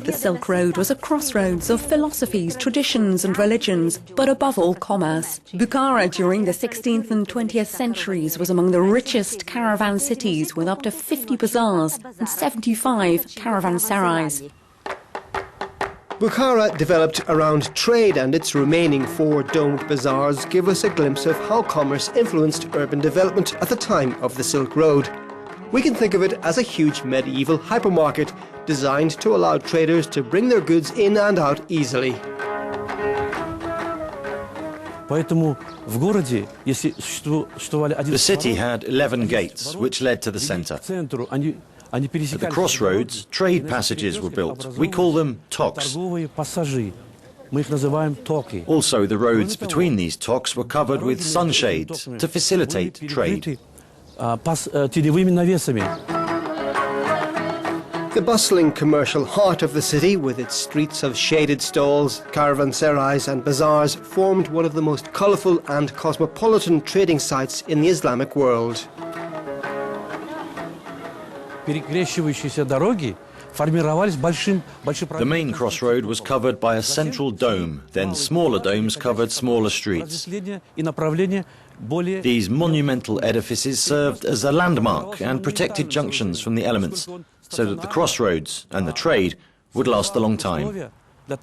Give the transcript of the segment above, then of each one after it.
The Silk Road was a crossroads of philosophies, traditions and religions, but above all commerce. Bukhara during the 16th and 20th centuries was among the richest caravan cities, with up to 50 bazaars and 75 caravanserais. Bukhara developed around trade, and its remaining 4 domed bazaars give us a glimpse of how commerce influenced urban development at the time of the Silk Road. We can think of it as a huge medieval hypermarket designed to allow traders to bring their goods in and out easily. The city had 11 gates, which led to the centre. At the crossroads, trade passages were built. We call them toks. Also, the roads between these toks were covered with sunshades to facilitate trade. The bustling commercial heart of the city, with its streets of shaded stalls, caravanserais and bazaars, formed one of the most colourful and cosmopolitan trading sites in the Islamic world. The main crossroad was covered by a central dome, then smaller domes covered smaller streets. These monumental edifices served as a landmark and protected junctions from the elements, so that the crossroads and the trade would last a long time. To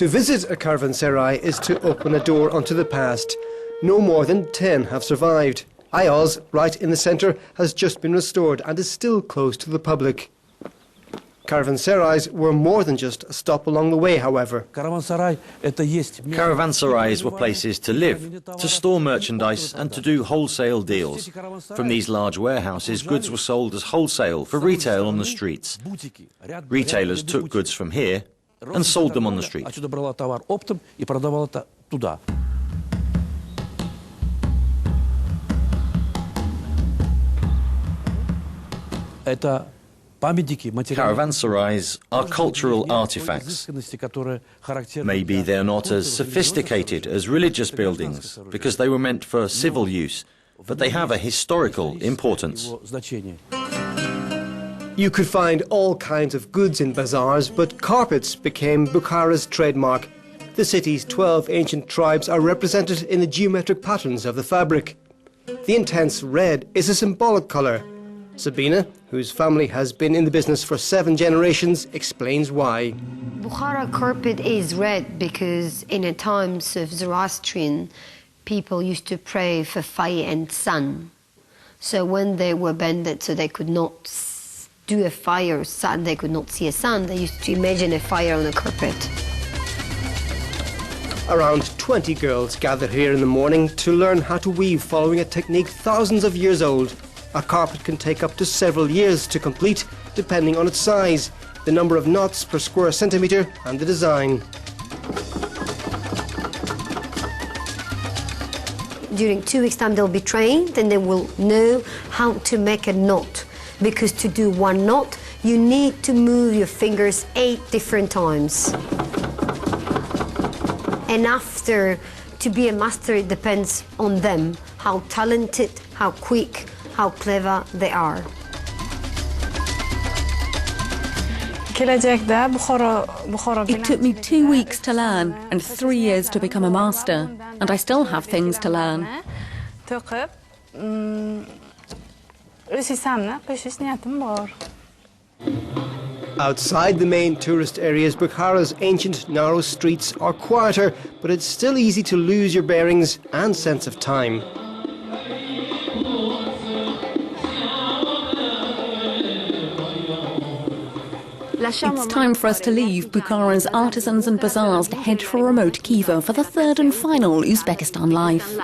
visit a caravanserai is to open a door onto the past. No more than 10 have survived. Ayaz, right in the centre, has just been restored and is still closed to the public. Caravanserais were more than just a stop along the way, however. Caravanserais were places to live, to store merchandise and to do wholesale deals. From these large warehouses, goods were sold as wholesale for retail on the streets. Retailers took goods from here and sold them on the street. Caravanserais are cultural artifacts. Maybe they're not as sophisticated as religious buildings because they were meant for civil use, but they have a historical importance. You could find all kinds of goods in bazaars, but carpets became Bukhara's trademark. The city's 12 ancient tribes are represented in the geometric patterns of the fabric. The intense red is a symbolic colour. Sabina, whose family has been in the business for 7 generations, explains why. Bukhara carpet is red because in the times of Zoroastrian, people used to pray for fire and sun. So when they were bended so they could not do a fire, sun, they could not see a sun, they used to imagine a fire on a carpet. Around 20 girls gather here in the morning to learn how to weave following a technique thousands of years old. A carpet can take up to several years to complete, depending on its size, the number of knots per square centimetre and the design. During 2 weeks' time they'll be trained and they will know how to make a knot. Because to do one knot, you need to move your fingers 8 different times. And after, to be a master, it depends on them, how talented, how quick, how clever they are. It took me 2 weeks to learn and 3 years to become a master, and I still have things to learn. Outside the main tourist areas, Bukhara's ancient narrow streets are quieter, but it's still easy to lose your bearings and sense of time. It's time for us to leave Bukhara's artisans and bazaars to head for remote Khiva for the 3rd and final Uzbekistan life.